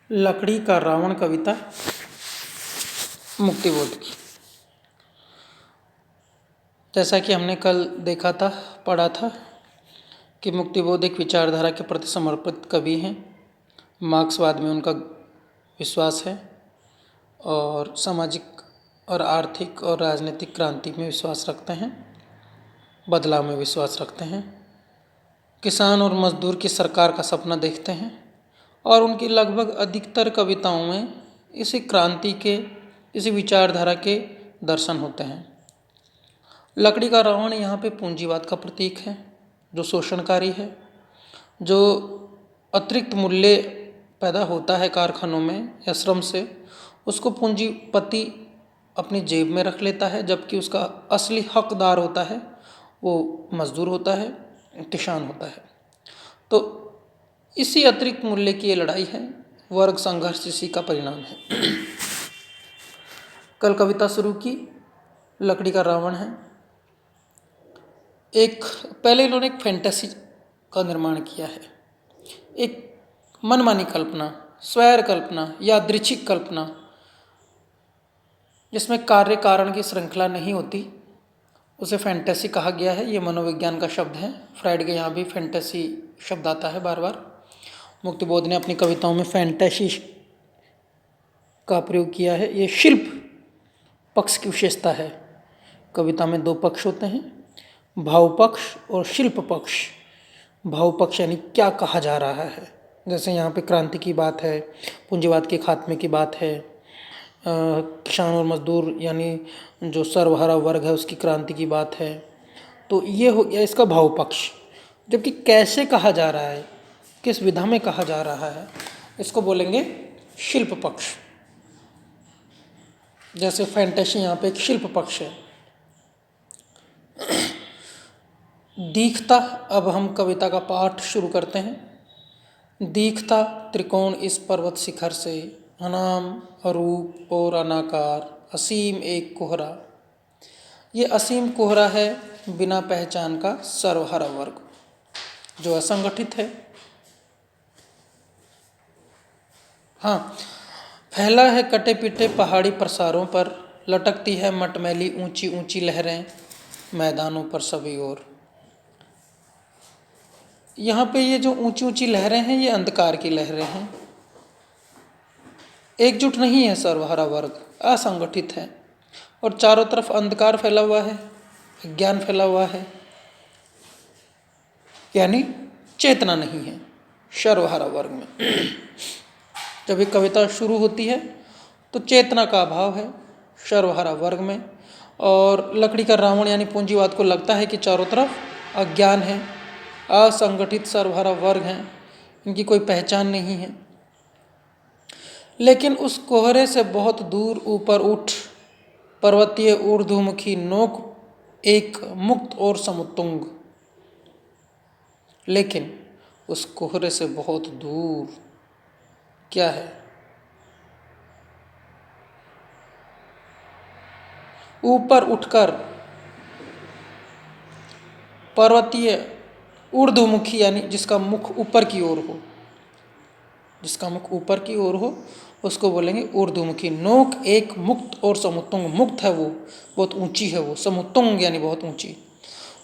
लकड़ी का रावण कविता मुक्तिबोध की। जैसा कि हमने कल देखा था, पढ़ा था कि मुक्तिबोध एक विचारधारा के प्रति समर्पित कवि हैं। मार्क्सवाद में उनका विश्वास है और सामाजिक और आर्थिक और राजनीतिक क्रांति में विश्वास रखते हैं, बदलाव में विश्वास रखते हैं, किसान और मजदूर की सरकार का सपना देखते हैं और उनकी लगभग अधिकतर कविताओं में इसी क्रांति के, इसी विचारधारा के दर्शन होते हैं। लकड़ी का रावण यहाँ पे पूंजीवाद का प्रतीक है, जो शोषणकारी है, जो अतिरिक्त मूल्य पैदा होता है कारखानों में या श्रम से, उसको पूंजीपति अपनी जेब में रख लेता है, जबकि उसका असली हकदार होता है वो मजदूर होता है, किसान होता है। तो इसी अतिरिक्त मूल्य की ये लड़ाई है, वर्ग संघर्ष इसी का परिणाम है। कल कविता शुरू की, लकड़ी का रावण है। पहले इन्होंने एक फैंटेसी का निर्माण किया है, एक मनमानी कल्पना, स्वैर कल्पना, यादृच्छिक कल्पना, जिसमें कार्य कारण की श्रृंखला नहीं होती, उसे फैंटेसी कहा गया है। ये मनोविज्ञान का शब्द है। फ्राइड के यहाँ भी फैंटेसी शब्द आता है बार बार। मुक्तिबोध ने अपनी कविताओं में फैंटेसी का प्रयोग किया है। ये शिल्प पक्ष की विशेषता है। कविता में दो पक्ष होते हैं, भाव पक्ष और शिल्प पक्ष। भाव पक्ष यानी क्या कहा जा रहा है, जैसे यहाँ पे क्रांति की बात है, पूंजीवाद के खात्मे की बात है, किसान और मजदूर यानी जो सर्वहारा वर्ग है उसकी क्रांति की बात है। तो ये हो गया इसका भाव पक्ष। जबकि कैसे कहा जा रहा है, किस विधा में कहा जा रहा है, इसको बोलेंगे शिल्प पक्ष। जैसे फैंटेसी यहाँ पे एक शिल्प पक्ष है। दीखता, अब हम कविता का पाठ शुरू करते हैं। दीखता त्रिकोण इस पर्वत शिखर से, अनाम अरूप और अनाकार, असीम एक कोहरा। ये असीम कोहरा है बिना पहचान का सर्वहरा वर्ग, जो असंगठित है। हाँ, फैला है कटे पिटे पहाड़ी प्रसारों पर, लटकती है मटमैली ऊंची ऊंची लहरें मैदानों पर सभी ओर। यहाँ पे ये जो ऊंची ऊंची लहरें हैं, ये अंधकार की लहरें हैं। एकजुट नहीं है सर्वहारा वर्ग, असंगठित है और चारों तरफ अंधकार फैला हुआ है, अज्ञान फैला हुआ है, यानी चेतना नहीं है सर्वहारा वर्ग में। जब एक कविता शुरू होती है तो चेतना का अभाव है सर्वहारा वर्ग में। और लकड़ी का रावण यानी पूंजीवाद को लगता है कि चारों तरफ अज्ञान है, असंगठित सर्वहारा वर्ग हैं, इनकी कोई पहचान नहीं है। लेकिन उस कोहरे से बहुत दूर ऊपर उठ पर्वतीय ऊर्ध्वमुखी नोक एक मुक्त और समुत्तुंग। लेकिन उस कोहरे से बहुत दूर क्या है? ऊपर उठकर पर्वतीय ऊर्ध्वमुखी यानी जिसका मुख ऊपर की ओर हो, जिसका मुख ऊपर की ओर हो उसको बोलेंगे ऊर्ध्वमुखी। नोक एक मुक्त और समुत्तुंग, मुक्त है वो, बहुत ऊंची है वो, समुत्तुंग यानी बहुत ऊंची।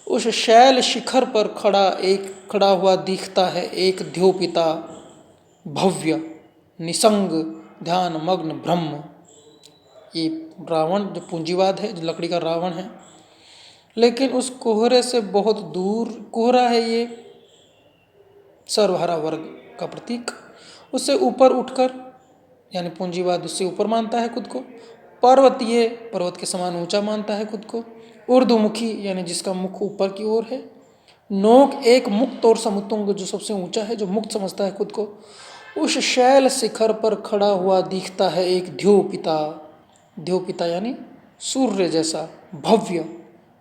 उस शैल शिखर पर खड़ा हुआ दिखता है एक ध्योपिता भव्य निसंग ध्यान मग्न ब्रह्म। ये रावण जो पूंजीवाद है, जो लकड़ी का रावण है, लेकिन उस कोहरे से बहुत दूर, कोहरा है ये सर्वहारा वर्ग का प्रतीक, उससे ऊपर उठकर यानी पूंजीवाद उससे ऊपर मानता है खुद को, पर्वतीय पर्वत के समान ऊंचा मानता है खुद को, ऊर्ध्वमुखी यानी जिसका मुख ऊपर की ओर है, नोक एक मुक्त और समुत्तुंग जो सबसे ऊंचा है, जो मुक्त समझता है खुद को। उस शैल शिखर पर खड़ा हुआ दिखता है एक ध्योपिता, ध्योपिता यानी सूर्य जैसा, भव्य,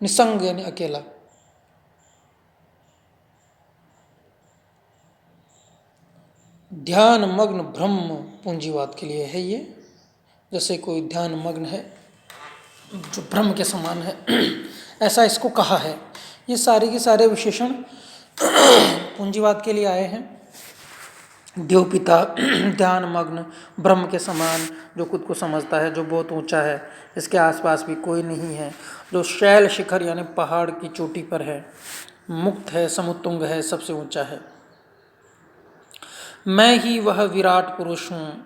निसंग यानी अकेला। ध्यान मग्न ब्रह्म पूंजीवाद के लिए है ये, जैसे कोई ध्यान मग्न है जो ब्रह्म के समान है, ऐसा इसको कहा है। ये सारे के सारे विशेषण पूंजीवाद के लिए आए हैं। देवपिता ध्यान मग्न ब्रह्म के समान, जो खुद को समझता है, जो बहुत ऊंचा है, इसके आसपास भी कोई नहीं है, जो शैल शिखर यानी पहाड़ की चोटी पर है, मुक्त है, समुत्तुंग है, सबसे ऊंचा है। मैं ही वह विराट पुरुष हूँ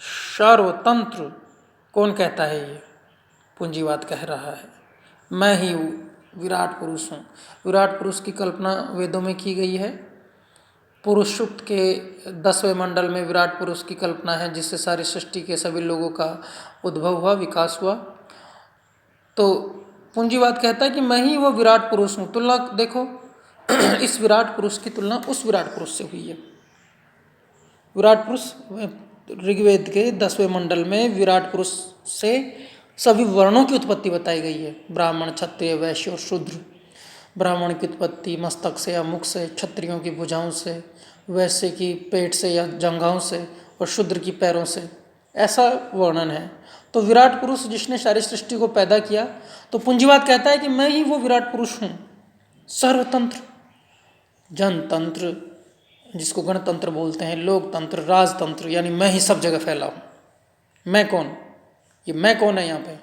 सर्वतंत्र। कौन कहता है ये? पूंजीवाद कह रहा है। मैं ही विराट पुरुष हूँ। विराट पुरुष की कल्पना वेदों में की गई है। पुरुष सूक्त के 10वें मंडल में विराट पुरुष की कल्पना है, जिससे सारी सृष्टि के सभी लोगों का उद्भव हुआ, विकास हुआ। तो पूंजीवाद कहता है कि मैं ही वो विराट पुरुष हूँ। तुलना देखो इस विराट पुरुष की तुलना उस विराट पुरुष से हुई है। विराट पुरुष ऋग्वेद के 10वें मंडल में विराट पुरुष से सभी वर्णों की उत्पत्ति बताई गई है। ब्राह्मण, क्षत्रिय, वैश्य और शूद्र। ब्राह्मण की उत्पत्ति मस्तक से या मुख से, क्षत्रियों की भुजाओं से, वैश्य की पेट से या जंघाओं से, और शूद्र की पैरों से, ऐसा वर्णन है। तो विराट पुरुष जिसने सारी सृष्टि को पैदा किया, तो पूंजीवाद कहता है कि मैं ही वो विराट पुरुष हूँ। सर्वतंत्र, जनतंत्र जिसको गणतंत्र बोलते हैं, लोकतंत्र, राजतंत्र, यानी मैं ही सब जगह फैला हूँ। मैं कौन? ये मैं कौन है यहाँ पे?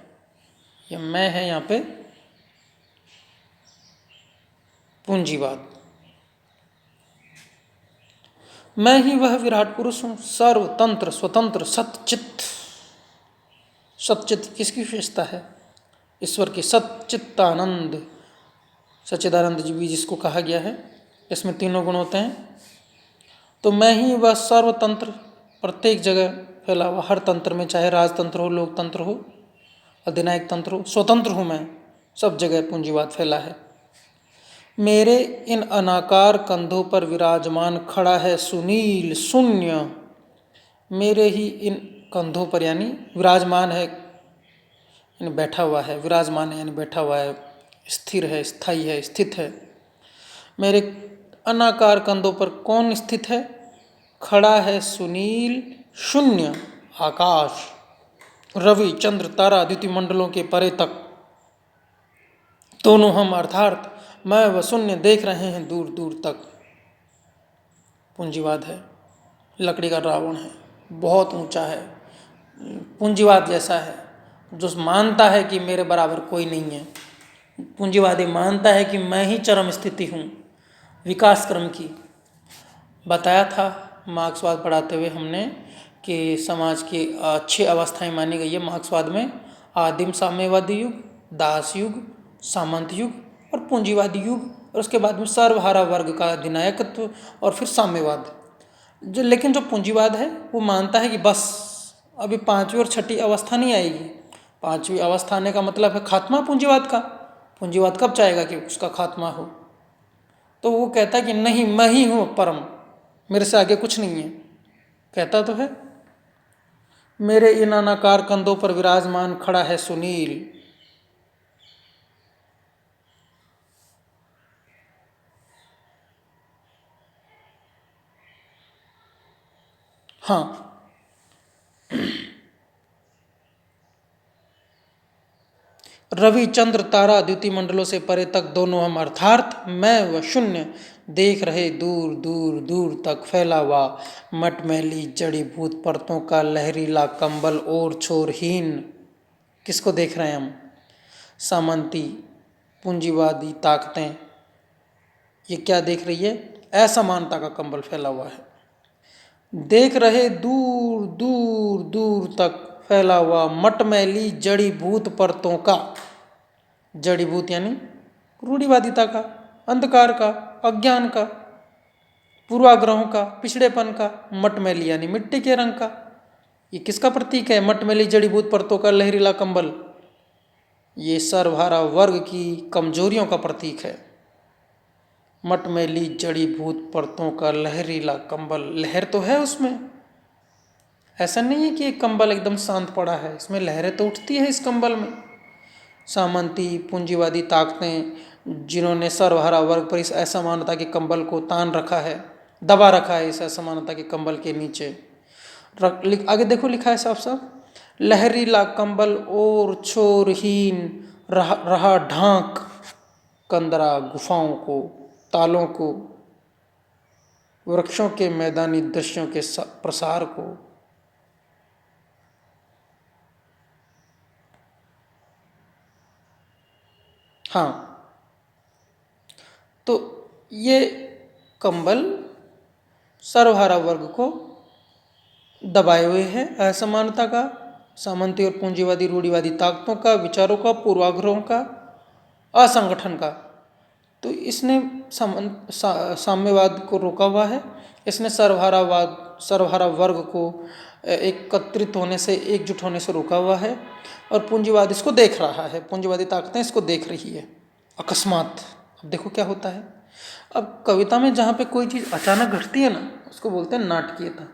ये मैं है यहाँ पे पूंजीवाद। मैं ही वह विराट पुरुष हूँ, सर्वतंत्र, स्वतंत्र, सतचित्त। सतचित्त किसकी विशेषता है? ईश्वर की। सच्चित्तानंद, सच्चिदानंद जी भी जिसको कहा गया है, इसमें तीनों गुण होते हैं। तो मैं ही वह सर्वतंत्र, प्रत्येक जगह फैला हुआ, हर तंत्र में, चाहे राजतंत्र हो, लोकतंत्र हो, अधिनायक तंत्र हो, स्वतंत्र हूँ मैं, सब जगह पूंजीवाद फैला है। मेरे इन अनाकार कंधों पर विराजमान खड़ा है सुनील शून्य। मेरे ही इन कंधों पर यानी विराजमान है, यानी बैठा हुआ है, विराजमान है यानी बैठा हुआ है, स्थिर है, स्थायी है, स्थित है। मेरे अनाकार कंधों पर कौन स्थित है? खड़ा है सुनील शून्य आकाश, रवि, चंद्र, तारा, द्युति मंडलों के परे तक। दोनों हम अर्थात मैं व शून्य देख रहे हैं दूर दूर तक। पूंजीवाद है। लकड़ी का रावण है, बहुत ऊंचा है, पूंजीवाद जैसा है, जो मानता है कि मेरे बराबर कोई नहीं है। पूंजीवादी मानता है कि मैं ही चरम स्थिति हूँ विकास क्रम की। बताया था मार्क्सवाद पढ़ाते हुए हमने कि समाज की 6 अवस्थाएं मानी गई है मार्क्सवाद में: आदिम साम्यवादी युग, दास युग, सामंत युग और पूंजीवादी युग, और उसके बाद में सर्वहारा वर्ग का अधिनायकत्व और फिर साम्यवाद। लेकिन जो पूंजीवाद है वो मानता है कि बस अभी 5वीं और 6ठी अवस्था नहीं आएगी। 5वीं अवस्था आने का मतलब है खात्मा पूंजीवाद का। पूंजीवाद कब चाहेगा कि उसका खात्मा हो? तो वो कहता है कि नहीं, मैं ही हूँ परम, मेरे से आगे कुछ नहीं है। कहता तो है, मेरे इन अनाकार कंधों पर विराजमान खड़ा है सुनील। हाँ, रवि, चंद्र, तारा, द्युति मंडलों से परे तक दोनों हम अर्थात मैं व शून्य देख रहे दूर दूर दूर तक फैला हुआ मटमैली जड़ी भूत परतों का लहरीला कंबल और छोरहीन। किसको देख रहे हैं हम? सामंती पूंजीवादी ताकतें। ये क्या देख रही है? असमानता का कंबल फैला हुआ है। देख रहे दूर दूर दूर तक फैला हुआ मटमैली जड़ी भूत परतों का। जड़ी भूत यानी रूढ़िवादिता का, अंधकार का, अज्ञान का, पूर्वाग्रहों का, पिछड़ेपन का। मटमैली यानी मिट्टी के रंग का। ये किसका प्रतीक है? मटमैली जड़ी भूत परतों का लहरीला कंबल। ये सर्वहारा वर्ग की कमजोरियों का प्रतीक है। मटमैली जड़ी भूत परतों का लहरीला कंबल। लहर तो है उसमें, ऐसा नहीं है कि एक कंबल एकदम शांत पड़ा है, इसमें लहरें तो उठती है इस कंबल में। सामंती पूंजीवादी ताकतें जिन्होंने सर्वहारा वर्ग पर इस असमानता के कंबल को तान रखा है, दबा रखा है इस असमानता के कंबल के नीचे। आगे देखो लिखा है साफ साफ, लहरीला कंबल और छोरहीन रहा ढांक कंदरा गुफाओं को, तालों को, वृक्षों के मैदानी दृश्यों के प्रसार को। हाँ, तो ये कंबल सर्वहारा वर्ग को दबाए हुए है असमानता का, सामंती और पूंजीवादी रूढ़िवादी ताकतों का, विचारों का, पूर्वाग्रहों का, असंगठन का। तो इसने साम्यवाद को रोका हुआ है, इसने सर्वहारा वर्ग को एकत्रित होने से, एकजुट होने से रोका हुआ है, और पूंजीवाद इसको देख रहा है, पूंजीवादी ताकतें इसको देख रही है अकस्मात। अब देखो क्या होता है। अब कविता में जहाँ पे कोई चीज़ अचानक घटती है ना, उसको बोलते हैं नाटकीयता।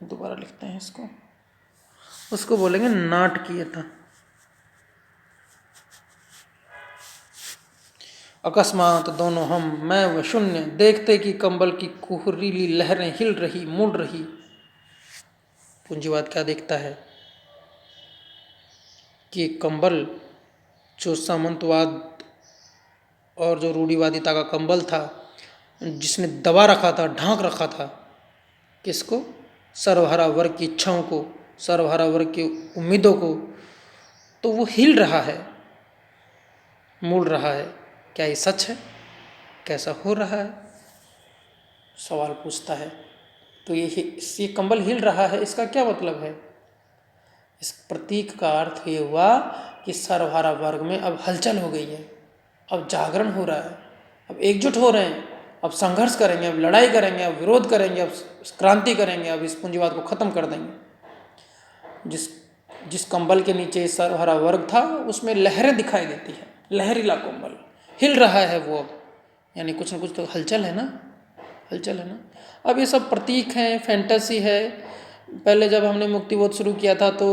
दोबारा लिखते हैं इसको, उसको बोलेंगे नाटकीयता। अकस्मात दोनों हम, मैं व शून्य, देखते कि कंबल की कुहरीली लहरें हिल रही, मुड़ रही। पूंजीवाद क्या देखता है कि कंबल जो सामंतवाद और जो रूढ़िवादिता का कंबल था, जिसने दबा रखा था, ढांक रखा था, किसको? सर्वहारा वर्ग की इच्छाओं को, सर्वहारा वर्ग की उम्मीदों को, तो वो हिल रहा है, मुड़ रहा है। क्या ये सच है? कैसा हो रहा है? सवाल पूछता है। तो ये कंबल हिल रहा है, इसका क्या मतलब है? इस प्रतीक का अर्थ ये हुआ कि सर्वहारा वर्ग में अब हलचल हो गई है, अब जागरण हो रहा है, अब एकजुट हो रहे हैं, अब संघर्ष करेंगे, अब लड़ाई करेंगे, अब विरोध करेंगे, अब क्रांति करेंगे, अब इस पूंजीवाद को खत्म कर देंगे। जिस कंबल के नीचे सर्वहारा वर्ग था, उसमें लहरें दिखाई देती है, लहरीला कंबल हिल रहा है वो अब, यानी कुछ ना कुछ तो हलचल है ना, हलचल है ना। अब ये सब प्रतीक हैं, फैंटेसी है। पहले जब हमने मुक्तिबोध शुरू किया था तो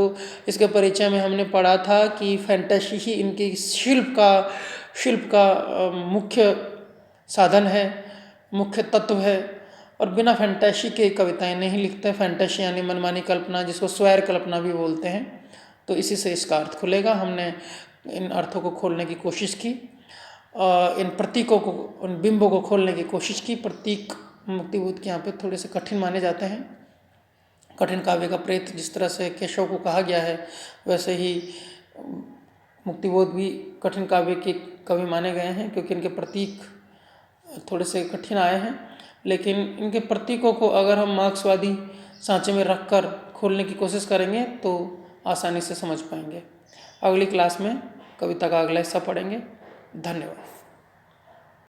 इसके परिचय में हमने पढ़ा था कि फैंटेसी ही इनकी शिल्प का मुख्य साधन है, मुख्य तत्व है, और बिना फैंटेसी के कविताएं नहीं लिखते। फैंटेसी यानी मनमानी कल्पना, जिसको स्वैर कल्पना भी बोलते हैं। तो इसी से इसका अर्थ खुलेगा। हमने इन अर्थों को खोलने की कोशिश की, इन प्रतीकों को, उन बिंबों को खोलने की कोशिश की। प्रतीक मुक्तिबोध के यहाँ पे थोड़े से कठिन माने जाते हैं। कठिन काव्य का प्रेत जिस तरह से केशव को कहा गया है, वैसे ही मुक्तिबोध भी कठिन काव्य के कवि माने गए हैं, क्योंकि इनके प्रतीक थोड़े से कठिन आए हैं। लेकिन इनके प्रतीकों को अगर हम मार्क्सवादी सांचे में रखकर खोलने की कोशिश करेंगे तो आसानी से समझ पाएंगे। अगली क्लास में कविता का अगला हिस्सा पढ़ेंगे। धन्यवाद।